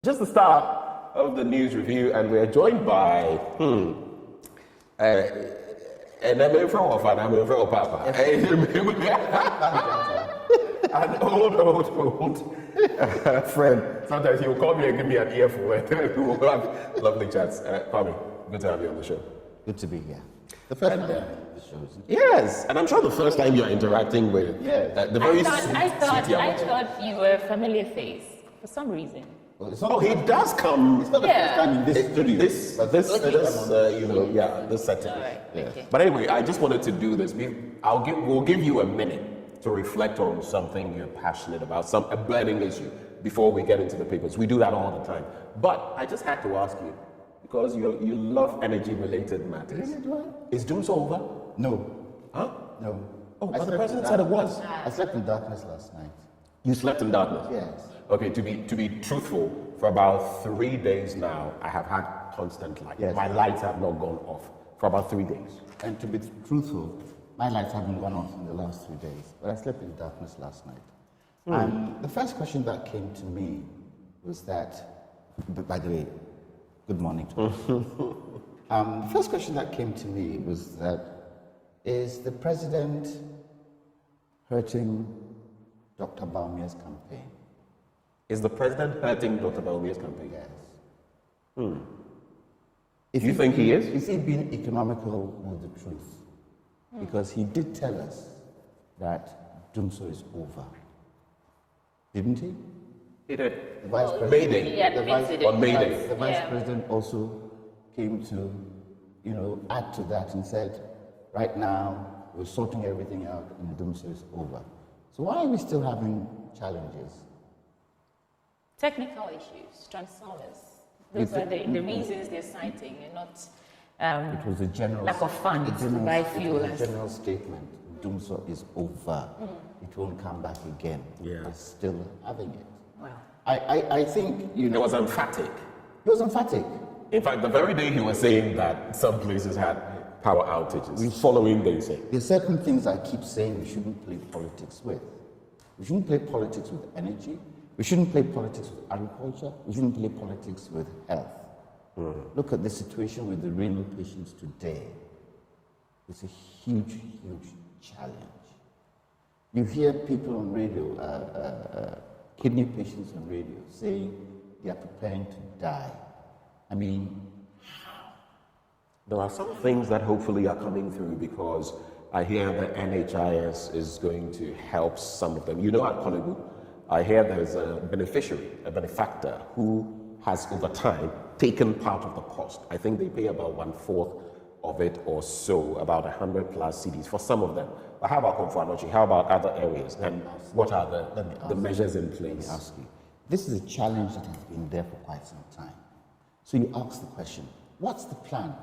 Just the start of the news review, and we're joined by an old friend. Sometimes he will call me and give me an earful, and we will have lovely chats. Kwame, good to have you on the show. Good to be here. The first time the show, isn't it? Yes, and I'm sure the first time you're interacting with the very I thought you were a familiar face for some reason. Oh, he does come. It's not the first time in this studio. This setting. All right, okay. But anyway, I just wanted to do this. We'll give you a minute to reflect on something you're passionate about, a burning issue, before we get into the papers. We do that all the time. But I just had to ask you, because you love energy-related matters. Is doom so over? No. Huh? No. Oh, but the president said it was. I slept in darkness last night. You slept in darkness? Yes. Okay, to be truthful, for about 3 days now, I have had constant light. Yes. My lights have not gone off for about 3 days. And to be truthful, my lights haven't gone off in the last 3 days, but I slept in darkness last night. And the first question that came to me was that, by the way, good morning to you. The first question that came to me was that, is the president hurting Dr. Bawamia's campaign? Is the president hurting Dr. Bawamia's campaign? Yes. If you think he is? Is he being economical with the truth? Because he did tell us that Doomso is over. Didn't he? He did. The vice president, May Day. Yeah, On May Day. the vice president also came to, add to that and said, right now, we're sorting everything out and Doomso is over. So why are we still having challenges? Technical issues, transformers. Those are the reasons they're citing, and not It was a general lack of funds to buy fuel. It was a general statement. Doomso is over. It won't come back again. Yeah. We're still having it. Well, I think, It was emphatic. he was emphatic. In fact, the very day he was saying that some places had power outages, following day say. There are certain things I keep saying we shouldn't play politics with. We shouldn't play politics with energy. We shouldn't play politics with agriculture. We shouldn't play politics with health. Look at the situation with the renal patients today. It's a huge, huge challenge. You hear people on radio, kidney patients on radio, saying they are preparing to die. I mean, There are some things that hopefully are coming through, because I hear the NHIS is going to help some of them. At Konebu, I hear there's a benefactor, who has over time taken part of the cost. I think they pay about 1/4 of it or so, about 100 plus CDs for some of them. But how about Komfuanochi? How about other areas? And what are the measures in place? ask you. This is a challenge that has been there for quite some time. So you ask the question, what's the plan?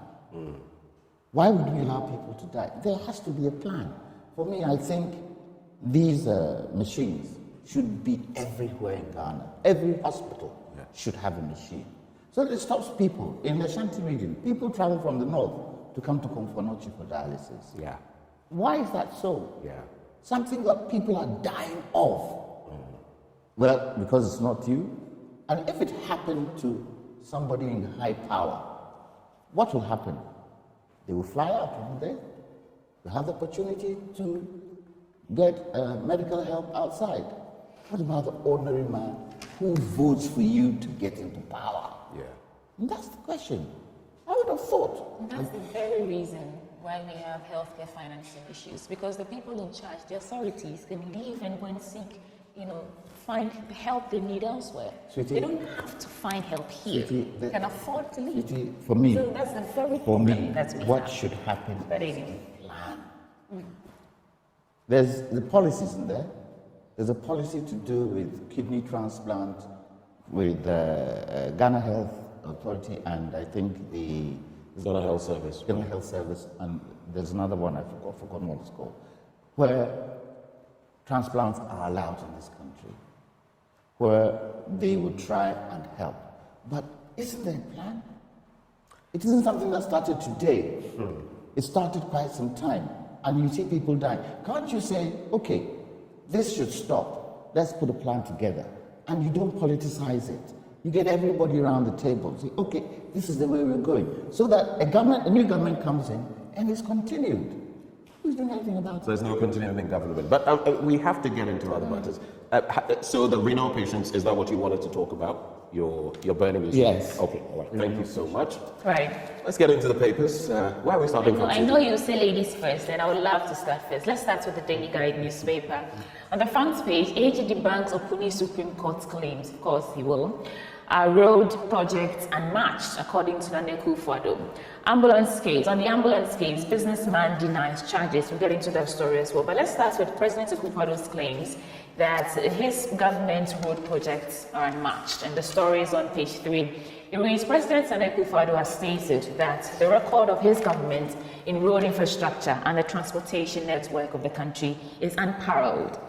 Why would we allow people to die? There has to be a plan. For me, I think these machines should be everywhere in Ghana. Every hospital should have a machine. So it stops people in the Ashanti region. People travel from the north to come to Komfuanochi for dialysis. Yeah. Why is that so? Yeah. Something that people are dying of. Well, because it's not you. And if it happened to somebody in high power, what will happen? They will fly out from there. They'll have the opportunity to get medical help outside. What about the ordinary man who votes for you to get into power? Yeah. And that's the question. I would have thought. that's the very reason why we have healthcare financing issues, because the people in charge, the authorities, can leave and go and seek, find help they need elsewhere. Sweetie, they don't have to find help here. They can afford to leave. Sweetie, for me, So that's the very for problem me, that we what have. should happen But is anyway. a plan. There's the policies in there. There's a policy to do with kidney transplant, with Ghana Health Authority, and I think the Ghana Health Service. Ghana Health Service, and there's another one, I've forgotten what it's called, where transplants are allowed in this country, where they would try and help. But isn't there a plan? It isn't something that started today. It started quite some time, and you see people dying. Can't you say, okay, this should stop. Let's put a plan together. And you don't politicize it. You get everybody around the table. Say, okay, this is the way we're going. So that a new government comes in and it's continued. Who's doing anything about it? So there's no continuing government. But we have to get into other matters. So the renal patients, is that what you wanted to talk about? Your burning issue? Yes. Okay, all right. Thank you so much. Right. Let's get into the papers. Where are we starting from? I know you say ladies first, and I would love to start first. Let's start with the Daily Guide newspaper. On the front page, AG Debank Opuni Supreme Court claims, of course he will, road projects unmatched, according to Nana Akufo-Addo. Ambulance case. On the ambulance case, businessman denies charges. We'll get into that story as well. But let's start with President Akufo-Addo's claims that his government road projects are unmatched. And the story is on page 3. It reads, President Nana Akufo-Addo has stated that the record of his government in road infrastructure and the transportation network of the country is unparalleled.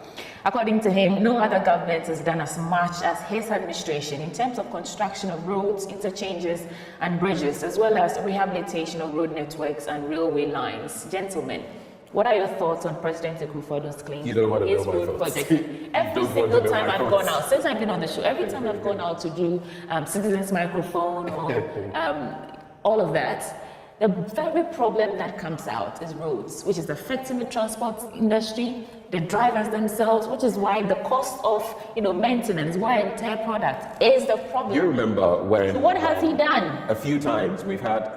According to him, no other government has done as much as his administration in terms of construction of roads, interchanges and bridges, as well as rehabilitation of road networks and railway lines. Gentlemen, what are your thoughts on President Akufo-Addo's claims? You don't want to his know my road thoughts. project? Every single time I've gone out, since I've been on the show, every time I've gone out to do Citizens Microphone or all of that, the very problem that comes out is roads, which is affecting the transport industry, the drivers themselves, which is why the cost of maintenance, why entire product is the problem. You remember when... So what has he done? A few times we've had,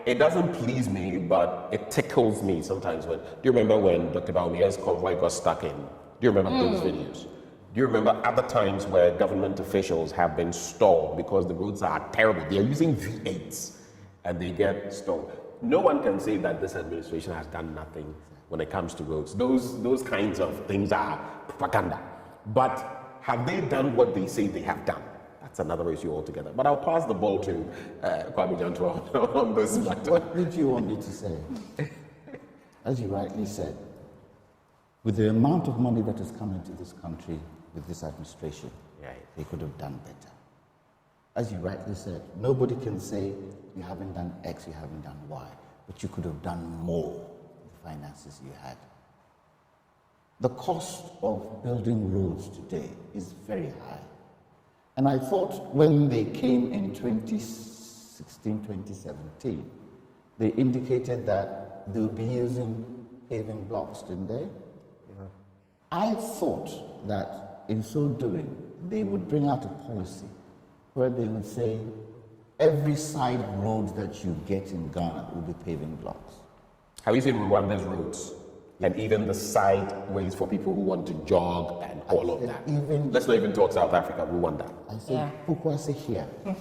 it doesn't please me, but it tickles me sometimes when, do you remember when Dr. Bawamia's convoy got stuck in? Do you remember those videos? Do you remember other times where government officials have been stalled because the roads are terrible? They're using V8s and they get stalled. No one can say that this administration has done nothing when it comes to roads. Those kinds of things are propaganda. But have they done what they say they have done? That's another issue altogether. But I'll pass the ball to Kwame Jantuah on this matter. What did you want me to say? As you rightly said, with the amount of money that has come into this country with this administration, they could have done better. As you rightly said, nobody can say you haven't done X, you haven't done Y, but you could have done more with the finances you had. The cost of building roads today is very high. And I thought when they came in 2016, 2017, they indicated that they would be using paving blocks, didn't they? Yeah. I thought that in so doing, they would bring out a policy where they would say every side road that you get in Ghana will be paving blocks. Have you seen Rwanda's roads? And even the side ways for people who want to jog and all of that. Let's not even talk South Africa, Rwanda. I said, Pukwase here, a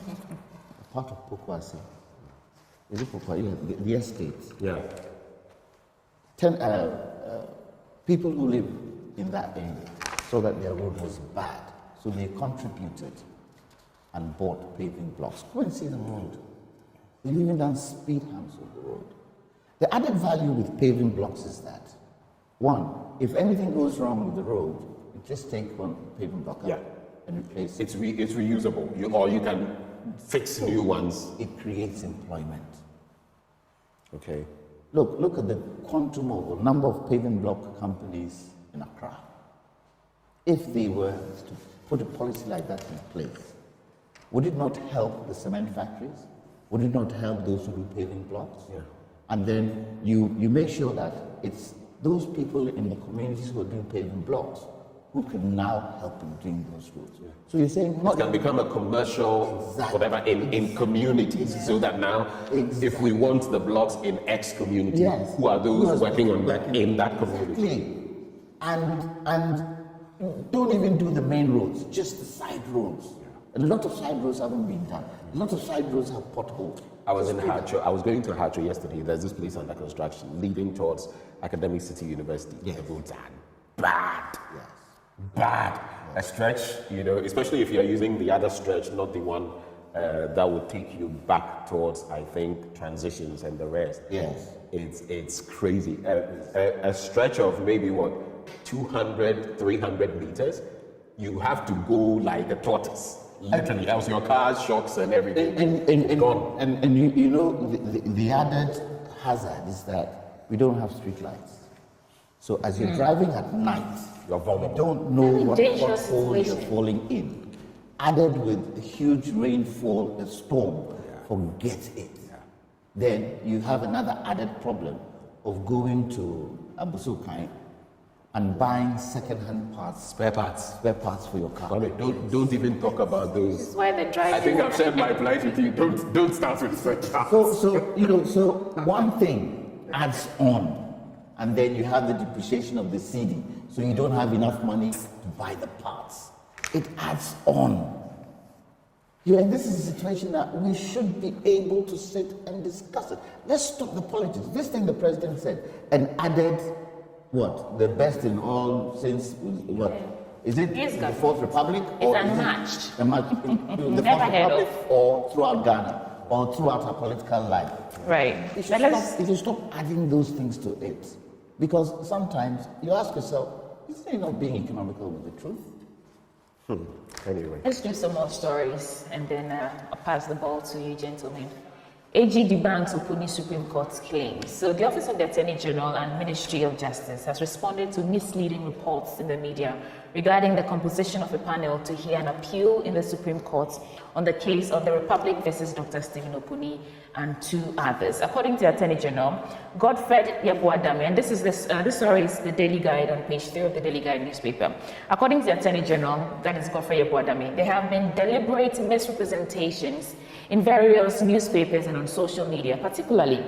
part of Pukwase. Is it Pukwase? Yeah, the estates. Yeah. People who live in that area saw that their road was bad, so they contributed and bought paving blocks. Go and see the road. They've even done speed humps on the road. The added value with paving blocks is that, one, if anything goes wrong with the road, you just take one paving block up and replace it. It's reusable, or you can fix new ones. It creates employment. Okay. Look at the quantum of number of paving block companies in Accra. If they were to put a policy like that in place, would it not help the cement factories? Would it not help those who do paving blocks? Yeah. And then you make sure that it's those people in the communities who are doing paving blocks who can now help in doing those roads. Yeah. So you're saying it can become a commercial, whatever, in communities, so that now, if we want the blocks in X community, who are those working on that in that community? Exactly. And don't even do the main roads, just the side roads. A lot of side roads haven't been done. A lot of side roads have potholes. I was in Hacho. I was going to Hacho yesterday. There's this place under construction leading towards Academic City University. Yes. The roads are bad. Yes. Bad. Yes. A stretch, especially if you're using the other stretch, not the one that would take you back towards, I think, transitions and the rest. Yes. It's crazy. A stretch of maybe 200, 300 meters, you have to go like a tortoise. Literally, else your car's shocks and everything. And you know, the added hazard is that we don't have street lights. So as you're driving at night, you're vulnerable. you don't know what pothole you're falling in. added with a huge rainfall, a storm, forget it. Then you have another added problem of going to Abusukai and buying second-hand parts, spare parts for your car. Kwame, don't even talk about those. This is why the driving. I think I've shared my plight with you. Don't start with such. So one thing adds on, and then you have the depreciation of the CD, so you don't have enough money to buy the parts. It adds on. This is a situation that we should be able to sit and discuss it. Let's stop the politics. This thing the president said, and added what? The best in all since what? Is it the Fourth Republic? It's unmatched. The Fourth Republic or throughout Ghana or throughout our political life? Right. You should stop adding those things to it. Because sometimes you ask yourself, is it not being economical with the truth? Anyway. Let's do some more stories and then I'll pass the ball to you, gentlemen. AG Debank Opuni Supreme Court's claims. So the Office of the Attorney General and Ministry of Justice has responded to misleading reports in the media regarding the composition of a panel to hear an appeal in the Supreme Court on the case of the Republic versus Dr. Stephen Opuni and 2 others. According to the Attorney General, Godfred Yabuadame, and this story is the Daily Guide on page 3 of the Daily Guide newspaper. According to the Attorney General, that is Godfred Yabuadame, there have been deliberate misrepresentations in various newspapers and on social media, particularly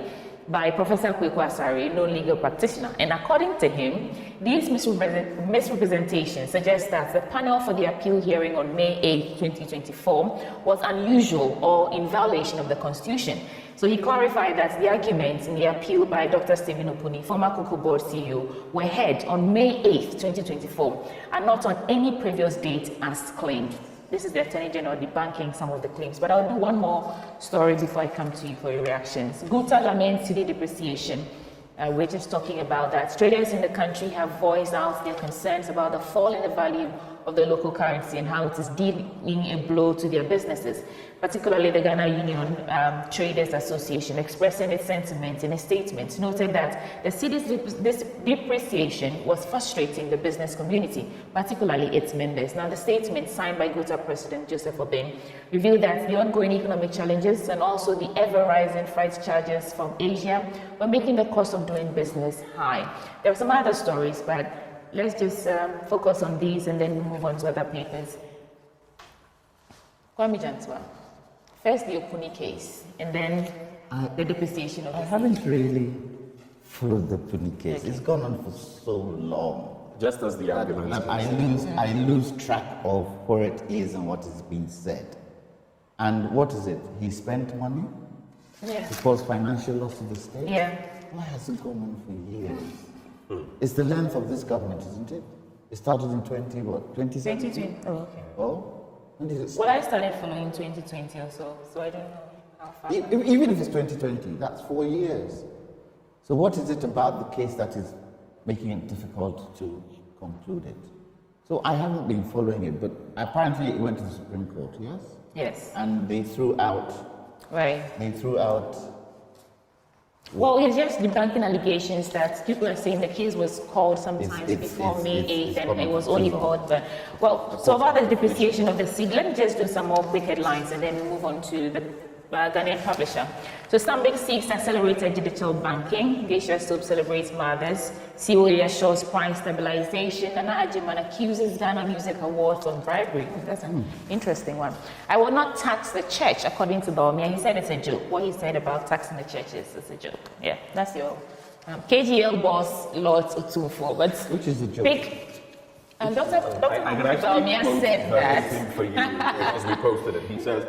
by Professor Kweku Asare, no legal practitioner. And according to him, these misrepresentations suggest that the panel for the appeal hearing on May 8, 2024 was unusual or in violation of the Constitution. So he clarified that the arguments in the appeal by Dr. Stephen Opuni, former Cocoa Board CEO, were heard on May 8, 2024, and not on any previous date as claimed. This is the Attorney General debunking some of the claims. But I'll do one more story before I come to you for your reactions. Guta laments cedi depreciation. We're just talking about that. Traders in the country have voiced out their concerns about the fall in the value of the local currency and how it is dealing a blow to their businesses, particularly the Ghana Union Traders Association, expressing its sentiments in a statement, noted that the city's depreciation was frustrating the business community, particularly its members. Now, the statement signed by GOTA President Joseph Obeng revealed that the ongoing economic challenges and also the ever-rising freight charges from Asia were making the cost of doing business high. There are some other stories, but let's just focus on these and then move on to other papers. Kwame Jantuah, first the Opuni case, and then the depreciation of the I haven't really followed the Opuni case. Okay. It's gone on for so long. Just as the argument. I lose track of where it is and what is being said. And what is it? He spent money? Yeah. It caused financial loss to the state? Yeah. Why has it gone on for years? It's the length of this government, isn't it? It started in 2020. Oh, okay. Oh? Well, I started following 2020 or so I don't know how far. Even if it's 2020, that's 4 years. So what is it about the case that is making it difficult to conclude it? So I haven't been following it, but apparently it went to the Supreme Court, yes? Yes. And they threw out... Right. Well, it's just debunking allegations that people are saying the case was called sometimes before May 8th and it was only called. But, well, so about the depreciation of the seed, let me just do some more quick headlines and then move on to the Ghanaian publisher. So Stanbic seeks accelerated digital banking. Geisha Soap celebrates mothers. COA assures price stabilization. And Ajiman accuses Ghana Music Awards of bribery. That's an interesting one. I will not tax the church, according to Bawamia. He said it's a joke. What he said about taxing the churches is a joke. Yeah, that's your KGL boss, Lord Otunfo. But which is a joke. Dr. Bawamia said that. For you, as we posted it, he says,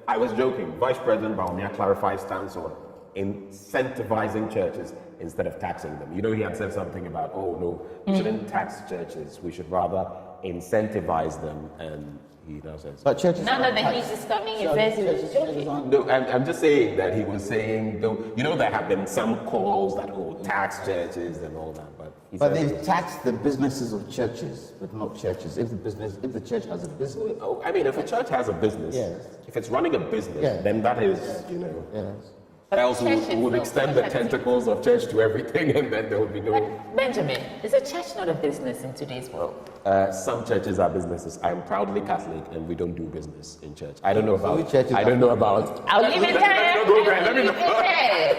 I was joking. Vice President Bawamia clarifies stance on incentivizing churches instead of taxing them. You know, he had said something about, oh no, we shouldn't tax churches. We should rather incentivize them. And he now says, but churches. Now that the heat is coming, he says he was joking. No, I'm just saying that he was saying, though, you know, there have been some calls that tax churches and all that, but they tax the businesses of churches, but not churches. If the church has a business. Oh, I mean, if a church has a business, yes. If it's running a business, yes. then that is, you know. Yes. But Else church we would is extend the tentacles of church to everything, and then there will be no. Benjamin, is a church not a business in today's world? Some churches are businesses. I'm proudly Catholic, and we don't do business in church. I don't know So which about. churches I don't know about. I'll leave it there.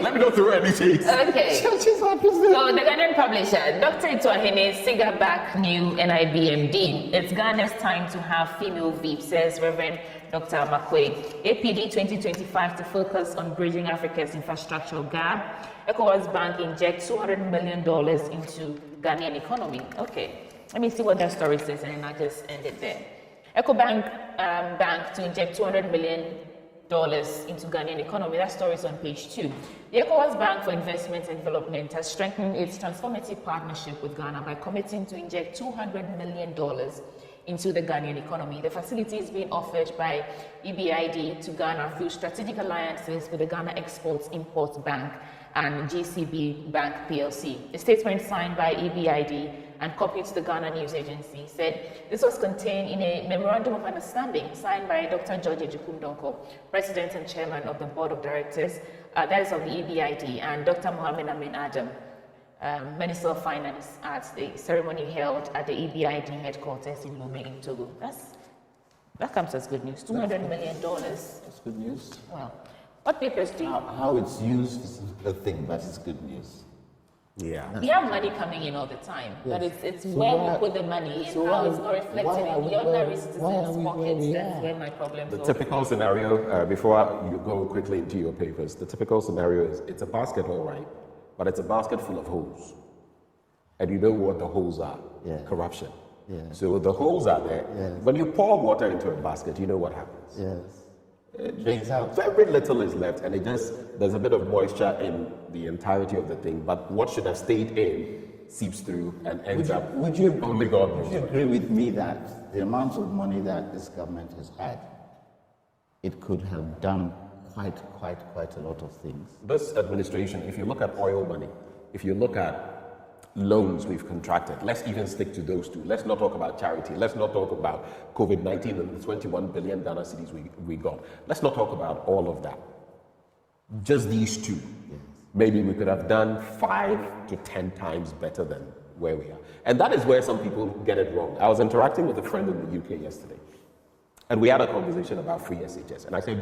Let me not throw any shades. Okay. Churches are business. So the Ghanaian publisher, Dr. Ituahene Sigaback New NIBMD. It's Ghana's time to have female VP, says Reverend Dr. Makwe. APD 2025 to focus on bridging Africa's infrastructural gap. ECOWAS Bank injects $200 million into Ghanaian economy. Okay, let me see what that story says, and then I'll just end it there. EcoBank Bank to inject $200 million into Ghanaian economy. That story is on page 2. The ECOWAS Bank for Investment and Development has strengthened its transformative partnership with Ghana by committing to inject $200 million into the Ghanaian economy. The facility is being offered by EBID to Ghana through strategic alliances with the Ghana Exports-Imports Bank and GCB Bank PLC. A statement signed by EBID and copied to the Ghana News Agency said this was contained in a memorandum of understanding signed by Dr. George Ejikundonko, President and Chairman of the Board of Directors, that is of the EBID, and Dr. Mohamed Amin Adam, Minister of Finance, at the ceremony held at the EBID headquarters in Lomé in Togo. That comes as good news. $200 million. That's good news. Well, what papers do you? How it's used is the thing, but it's good news. Yeah. We have money coming in all the time, but it's So where why- we put the money and so how why- it's not reflected why are in we the ordinary why are citizens' we where pockets. we That's are? where my problems The are. typical scenario, before you go quickly into your papers, the typical scenario is it's a basket, all right, but it's a basket full of holes. And you know what the holes are? Yeah. Corruption. Yeah. So the holes are there. Yes. When you pour water into a basket, you know what happens. Yes. It drains out. Very little is left, and there's a bit of moisture in the entirety of the thing, but what should have stayed in seeps through and ends up. Only God knows. Would you agree with me that the amount of money that this government has had, it could have done quite a lot of things? This administration, if you look at oil money, if you look at loans we've contracted, let's even stick to those two. Let's not talk about charity. Let's not talk about COVID-19 and the 21 billion Ghana cedis we got. Let's not talk about all of that. Just these two. Yes. Maybe we could have done 5 to 10 times better than where we are. And that is where some people get it wrong. I was interacting with a friend in the UK yesterday, and we had a conversation about free SHS. And I said,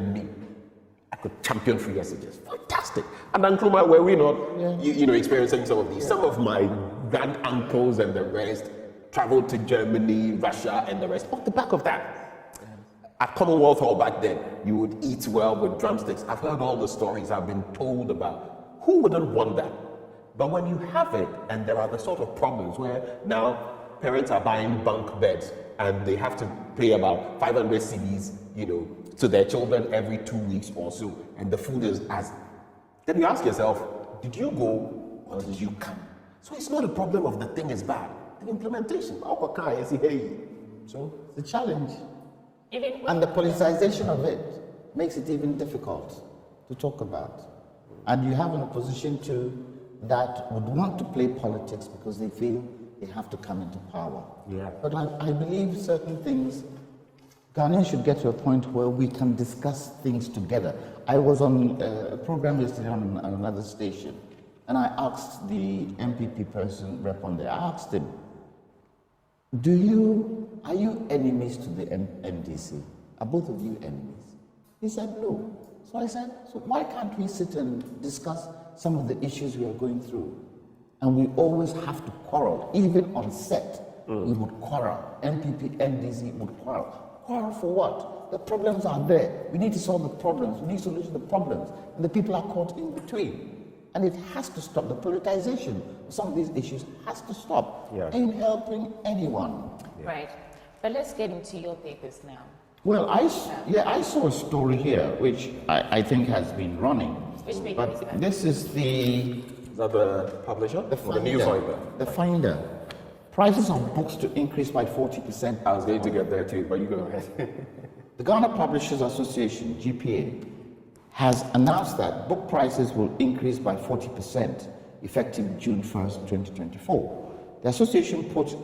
I could champion free SHS. Fantastic. And Nkrumah, were we not, experiencing some of these? Some of my grand uncles and the rest traveled to Germany, Russia, and the rest. On the back of that, at Commonwealth Hall back then, you would eat well with drumsticks. I've heard all the stories I've been told about. Who wouldn't want that? But when you have it, and there are the sort of problems where now parents are buying bunk beds and they have to pay about 500 cedis, to their children every 2 weeks or so, and the food is as. Then you ask yourself, did you go or did you come? So it's not a problem of the thing is bad. The implementation, So it's a challenge. Even And the politicization of it makes it even difficult to talk about. And you have an opposition too that would want to play politics because they feel they have to come into power. Yeah. But I believe certain things, Ghanaians should get to a point where we can discuss things together. I was on a program yesterday on another station, and I asked the MPP person rep on there, I asked him, are you enemies to the MDC? Are both of you enemies? He said no. So I said, so why can't we sit and discuss some of the issues we are going through? And we always have to quarrel, even on set. We would quarrel. MPP, MDC would quarrel. Quarrel for what? The problems are there. We need to solve the problems. We need to solution the problems. And the people are caught in between. And it has to stop. The politicization of some of these issues has to stop. Yeah. Ain't helping anyone. Right. But let's get into your papers now. Well, I saw a story here which I think has been running. Which paper is But that? this is Is that the publisher? Or the news finder? The Finder. Prices of books to increase by 40%. I was going to get there too, but you go ahead. The Ghana Publishers Association, GPA, has announced that book prices will increase by 40% effective June 1st, 2024. The association put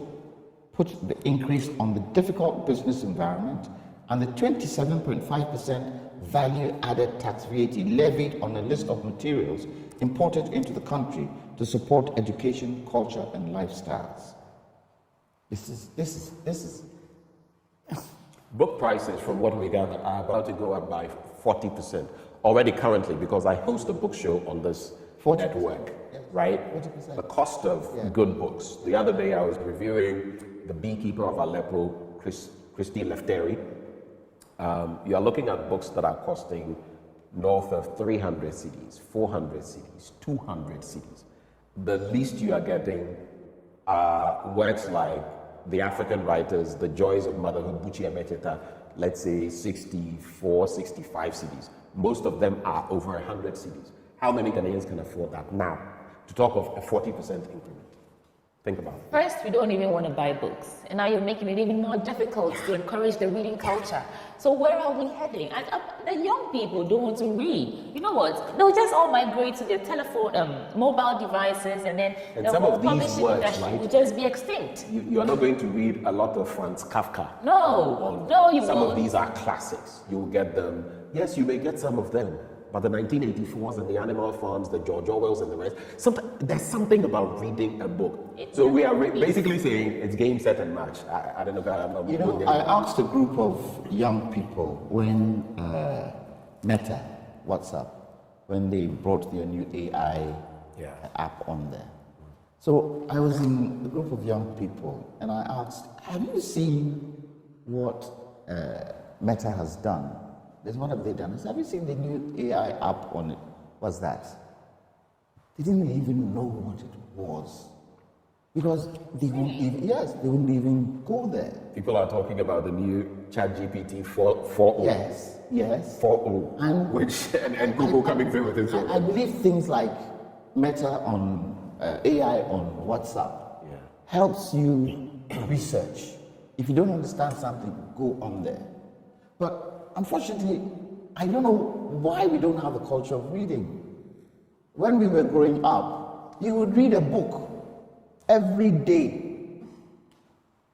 the increase on the difficult business environment and the 27.5% value-added tax VAT levied on a list of materials imported into the country to support education, culture, and lifestyles. This is. Book prices, from what we gather, are about to go up by 40% already currently, because I host a book show on this 40%. network, right? 40%. The cost of good books. The other day I was reviewing The Beekeeper of Aleppo, Christine Lefteri. You are looking at books that are costing north of 300 CDs, 400 CDs, 200 CDs. The least you are getting are works like The African Writers, The Joys of Motherhood, Buchi Emeteta, let's say 64, 65 CDs. Most of them are over 100 CDs. How many Ghanaians can afford that now? To talk of a 40% increment. Think about it. First, we don't even want to buy books, and now you're making it even more difficult to encourage the reading culture. So where are we heading? And the young people don't want to read. You know what? They'll just all migrate to their telephone, mobile devices, and then And the some whole of these publishing works, industry right? will just be extinct. You are not going to read a lot of Franz Kafka. No, you Some won't. of these are classics. You will get them. Yes, you may get some of them, but the 1984s and the Animal Farms, the George Orwells and the rest, there's something about reading a book. So we are basically saying it's game, set, and match. I don't know. You know, I asked a group of young people when Meta, WhatsApp, when they brought their new AI app on there. So I was in a group of young people and I asked, have you seen what Meta has done? There's what have they done? I said, have you seen the new AI app on it? What's that? They didn't even know what it was. Because they wouldn't even go there. People are talking about the new ChatGPT 4.0. Yes. 4.0, and Google coming through with it. I believe things like Meta on AI on WhatsApp helps you research. If you don't understand something, go on there. But unfortunately, I don't know why we don't have a culture of reading. When we were growing up, you would read a book every day.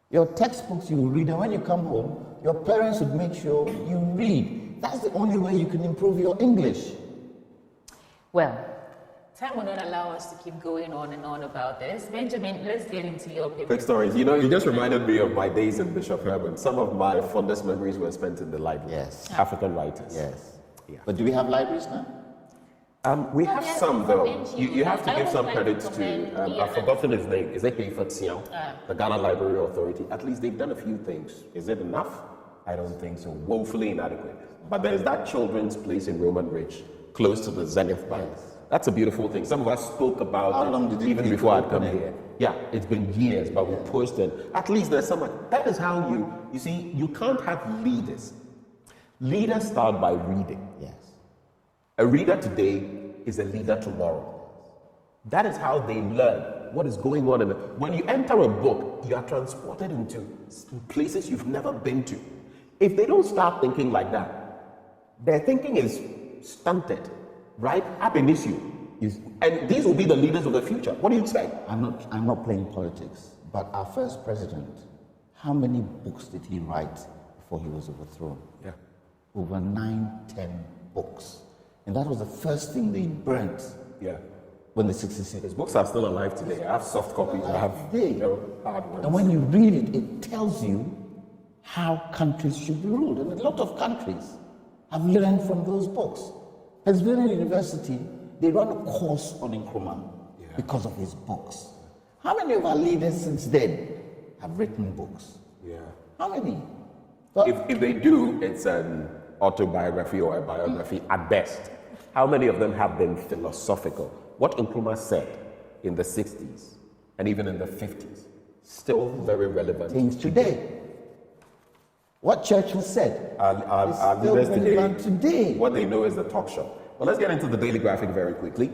Your textbooks you will read, and when you come home, your parents would make sure you read. That's the only way you can improve your English. Well, time will not allow us to keep going on and on about this. Benjamin, let's get into your paper. Quick stories. You know, you just reminded me of my days in Bishop Herman. Some of my fondest memories were spent in the library. Yes. African writers. Yes. Yeah. But do we have libraries now? We have yes, some though. You have to I give would some like credit to to, commend I've forgotten his name. Is it Hayford Siao? The Ghana Library Authority. At least they've done a few things. Is it enough? I don't think so. Woefully inadequate. But there's that children's place in Roman Ridge, close to the Zenith Bank. That's a beautiful thing. Some of us spoke about How it long did it even take before to I'd come open it? here. Yeah, it's been years, but we pushed it. At least there's someone. That is how you see, you can't have leaders. Leaders start by reading. Yes. A reader today is a leader tomorrow. That is how they learn what is going on. When you enter a book, you are transported into places you've never been to. If they don't start thinking like that, their thinking is stunted, right? Ab initio. And these will be the leaders of the future. What do you expect? I'm not playing politics, but our first president, how many books did he write before he was overthrown? Yeah. Over 9-10 books. And that was the first thing they burnt. Yeah. When the 66. His books are still alive today. I have soft copies. I have hard ones. And when you read it, it tells you how countries should be ruled. And a lot of countries have learned from those books. Pennsylvania University, they run a course on Nkrumah because of his books. How many of our leaders since then have written books? Yeah. How many? If they do, it's an autobiography or a biography at best. How many of them have been philosophical? What Nkrumah said in the 60s and even in the 50s, still very relevant. Things today. What Churchill said Our is still leaders relevant today. What they know is the talk show. Well, let's get into the daily graphic very quickly.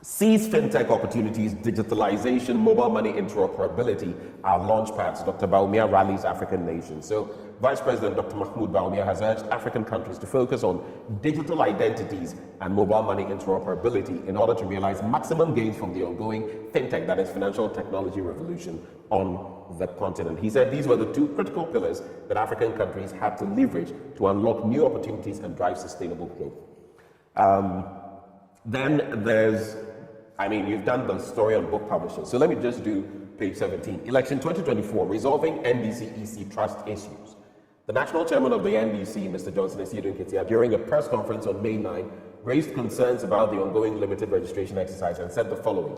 Seize fintech opportunities, digitalization, mobile money interoperability are launch pads. Dr. Bawamia rallies African nations. So Vice President Dr. Mahmoud Bawamia has urged African countries to focus on digital identities and mobile money interoperability in order to realize maximum gains from the ongoing fintech, that is financial technology revolution on the continent. He said these were the two critical pillars that African countries had to leverage to unlock new opportunities and drive sustainable growth. Then there's, you've done the story on book publishing. So let me just do page 17. Election 2024, resolving NDC-EC trust issues. The national chairman of the NDC, Mr. Johnson Esidu, during a press conference on May 9, raised concerns about the ongoing limited registration exercise and said the following.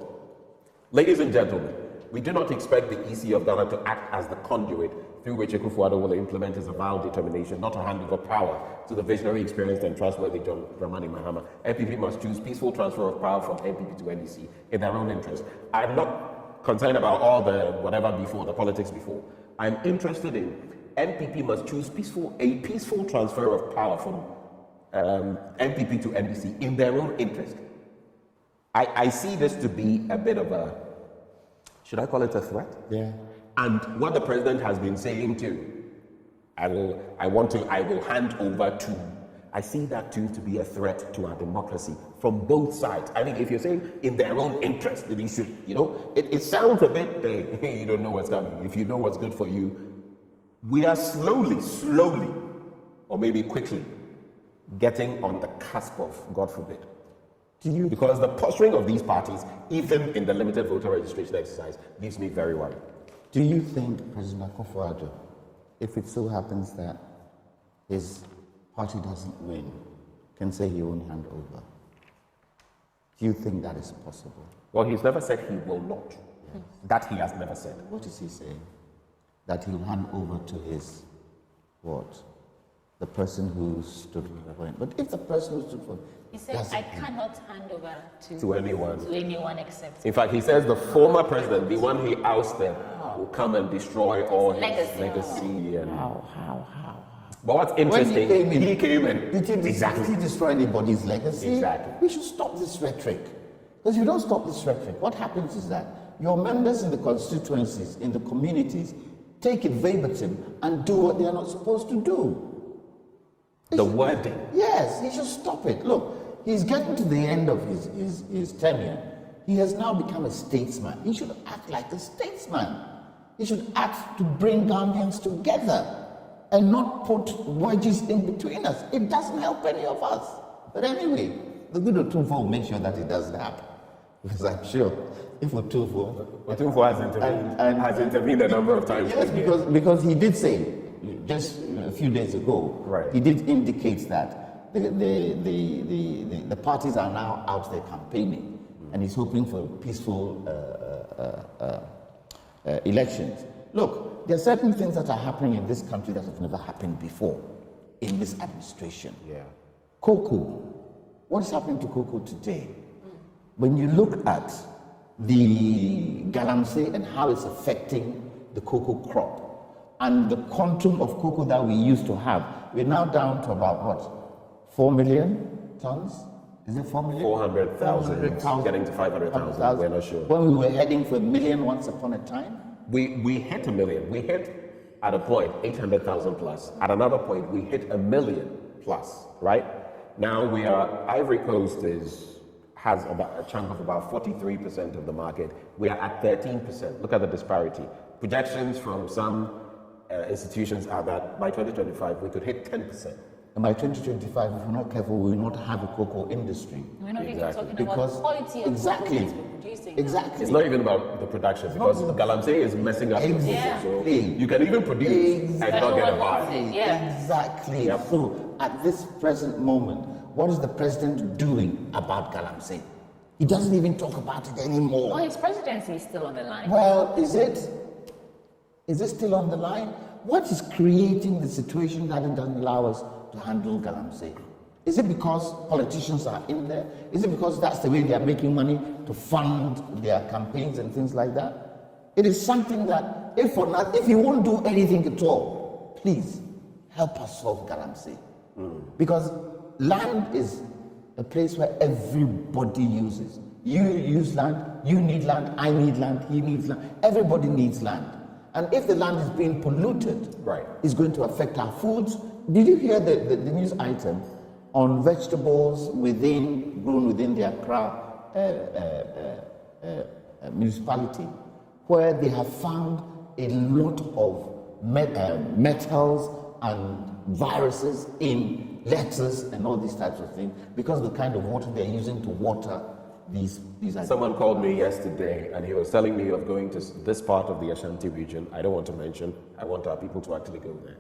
Ladies and gentlemen, we do not expect the EC of Ghana to act as the conduit through which Akufo-Addo will implement his avowed determination not to hand over power to the visionary, experienced and trustworthy John Dramani Mahama. NPP must choose peaceful transfer of power from NPP to NDC in their own interest. I'm not concerned about all the whatever before, the politics before. I'm interested in NPP must choose a peaceful transfer of power from NPP to NDC in their own interest. I see this to be a bit of a, should I call it a threat? Yeah. And what the president has been saying too, I will hand over to, I see that too to be a threat to our democracy from both sides. If you're saying in their own interest, that he should, it sounds a bit, you don't know what's coming. If you know what's good for you, we are slowly, or maybe quickly, getting on the cusp of, God forbid. Because the posturing of these parties, even in the limited voter registration exercise, leaves me very worried. Do you think President Akufo-Addo, if it so happens that his party doesn't win, can say he won't hand over? Do you think that is possible? Well, he's never said he will not. Yes. That he has never said. What is he saying? That he'll hand over to his, what? The person who stood for him. But if the person who stood for him, he said, I cannot hand over to anyone. To anyone except. In fact, he says the former president, the one he ousted, will come and destroy all his legacy. And How? But what's interesting, he came in. Did he destroy anybody's legacy? Exactly. We should stop this rhetoric. Because if you don't stop this rhetoric, what happens is that your members in the constituencies, in the communities, take it verbatim and do what they are not supposed to do. The wording. Yes, he should stop it. Look, he's getting to the end of his tenure. He has now become a statesman. He should act like a statesman. He should act to bring Ghanaians together and not put wedges in between us. It doesn't help any of us. But anyway, the good Otumfuo will make sure that it doesn't happen. Because I'm sure if Otumfuo has intervened a number of times. Yes, because he did say, just a few days ago, right. He did indicate that the parties are now out there campaigning, and he's hoping for peaceful elections. Look, there are certain things that are happening in this country that have never happened before in this administration. Yeah. Cocoa. What is happening to cocoa today? When you look at the galamsey and how it's affecting the cocoa crop, and the quantum of cocoa that we used to have, we're now down to about what? 4 million tons? Is it 4 million? 400,000, getting to 500,000. We're not sure. When we were heading for 1 million once upon a time? We hit 1 million. We hit at a point 800,000 plus. At another point, we hit 1 million plus, right? Now we are, Ivory Coast has about a chunk of about 43% of the market. We are at 13%. Look at the disparity. Projections from some institutions are that by 2025 we could hit 10%. And by 2025, if we're not careful, we will not have a cocoa industry. We're not even talking because about quality of exactly, cocoa we're producing. Exactly. It's not even about the production because galamsey is messing up the cocoa. So you can even produce and not get a buy. Yeah. Exactly. Yep. So at this present moment, what is the president doing about galamsey? He doesn't even talk about it anymore. Well, his presidency is still on the line. Well, is it? Is it still on the line? What is creating the situation that it doesn't allow us to handle galamsey? Is it because politicians are in there? Is it because that's the way they are making money to fund their campaigns and things like that? It is something that, if you won't do anything at all, please help us solve galamsey. Because land is a place where everybody uses. You use land, you need land, I need land, he needs land. Everybody needs land. And if the land is being polluted, Right. it's going to affect our foods. Did you hear the news item on vegetables grown within the Accra municipality, where they have found a lot of metals and viruses in lettuce and all these types of things because of the kind of water they're using to water these items. Someone called me yesterday and he was telling me of going to this part of the Ashanti region. I don't want to mention. I want our people to actually go there.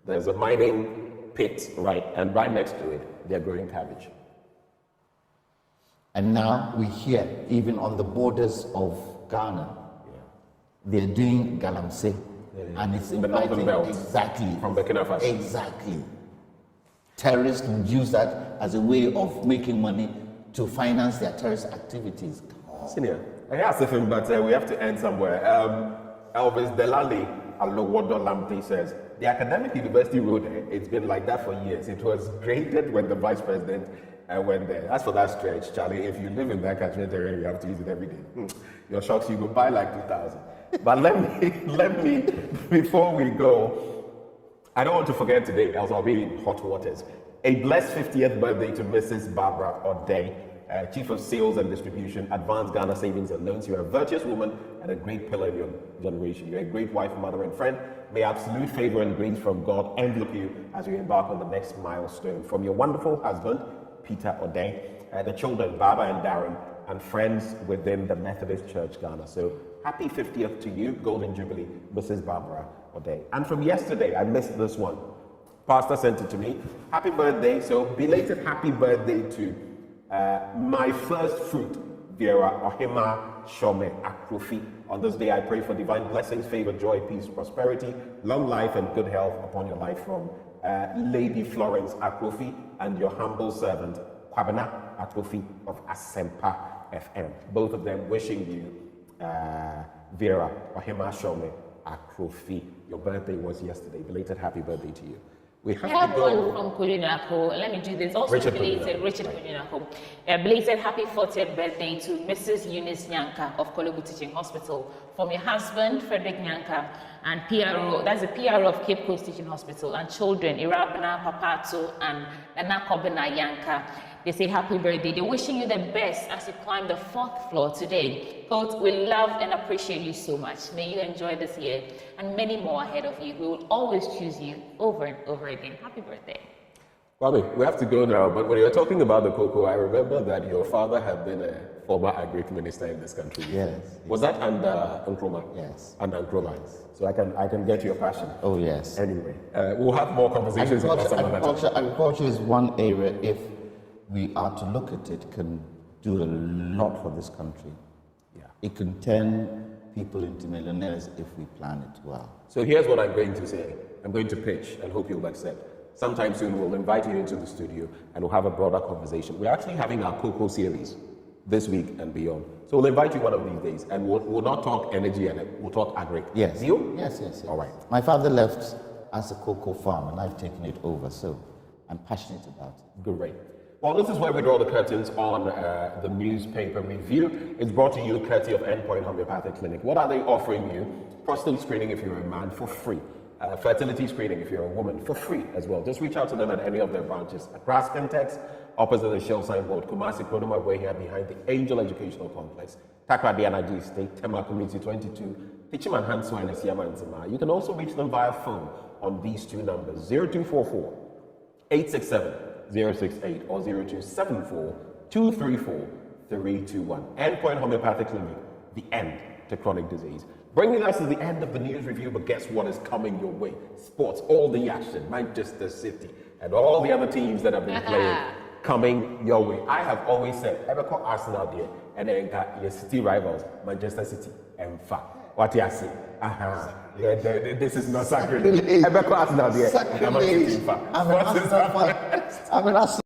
There's a mining pit, right, and right next to it, they're growing cabbage. And now we hear, even on the borders of Ghana, they're doing galamsey, and it's The Northern inviting Belt. exactly From Burkina Faso. Exactly. Terrorists will use that as a way of making money to finance their terrorist activities. Senior, I asked him, but we have to end somewhere. Elvis Delali Alowodo Lamte says, the academic university road, it's been like that for years. It was created when the vice president went there. As for that stretch, Charlie, if you live in that catchment area, you have to use it every day. Your shocks, you go buy like 2,000. But let me, before we go, I don't want to forget today, else I'll be in hot waters. A blessed 50th birthday to Mrs. Barbara O'Day, Chief of Sales and Distribution, Advanced Ghana Savings and Loans. You're a virtuous woman and a great pillar in your generation. You're a great wife, mother, and friend. May absolute favor and grace from God envelop you as you embark on the next milestone. From your wonderful husband, Peter O'Day, the children, Baba and Darren, and friends within the Methodist Church Ghana. So happy 50th to you, Golden Jubilee, Mrs. Barbara O'Day. And from yesterday, I missed this one. Pastor sent it to me. Happy birthday. So belated happy birthday to my first fruit, Vera Ohima Shome Akrofi. On this day, I pray for divine blessings, favor, joy, peace, prosperity, long life, and good health upon your life from Lady Florence Akrofi and your humble servant, Kwame Akrofi of Asempa FM. Both of them wishing you, Vera Ohima Shome Akrofi. Your birthday was yesterday. Belated happy birthday to you. We have to go. One from Kulunako. Let me do this. Also Richard belated, Richard Kulunako. Belated happy 40th birthday to Mrs. Eunice Nyanka of Kolobu Teaching Hospital. From your husband, Frederick Nyanka, and PRO, that's the PRO of Cape Coast Teaching Hospital, and children, Irabna Papato and Nana Kobina Yanka. They say happy birthday. They're wishing you the best as you climb the 4th floor today. Quote, we love and appreciate you so much. May you enjoy this year and many more ahead of you. We will always choose you over and over again. Happy birthday. Kwame, we have to go now, but when you were talking about the cocoa, I remember that your father had been a former agric minister in this country. Yes. Was that under Nkrumah? Yes. Under Nkrumah. So I can get your passion. Oh, yes. Anyway, we'll have more conversations about some other time. Agriculture is one area, if we are to look at it, can do a lot for this country. Yeah. It can turn people into millionaires if we plan it well. So here's what I'm going to say. I'm going to pitch and hope you'll accept. Sometime soon we'll invite you into the studio and we'll have a broader conversation. We're actually having our cocoa series this week and beyond. So we'll invite you one of these days and we'll not talk energy and we'll talk agric. Yes. Deal? Yes. All right. My father left as a cocoa farm and I've taken it over, so I'm passionate about it. Great. Well, this is where we draw the curtains on the newspaper review. It's brought to you courtesy of Endpoint Homeopathic Clinic. What are they offering you? Prostate screening if you're a man for free. Fertility screening if you're a woman for free as well. Just reach out to them at any of their branches. At Graskentex, opposite the Shell signboard, Kumasi Kronoma Way here behind the Angel Educational Complex, Takrady Energy Estate, Tema Community 22, Tichiman Hanswa and Esiama and Zima. You can also reach them via phone on these two numbers, 0244 867 068 or 0274 234 321. Endpoint Homeopathic Clinic, the end to chronic disease. Bringing us to the end of the news review, but guess what is coming your way? Sports, all the action, Manchester City, and all the other teams that have been playing coming your way. I have always said, ever call Arsenal there, and then got your city rivals, Manchester City, and what you say? This is not sacrilege. Ever call Arsenal there, and I'm a City fan. I'm an Arsenal fan.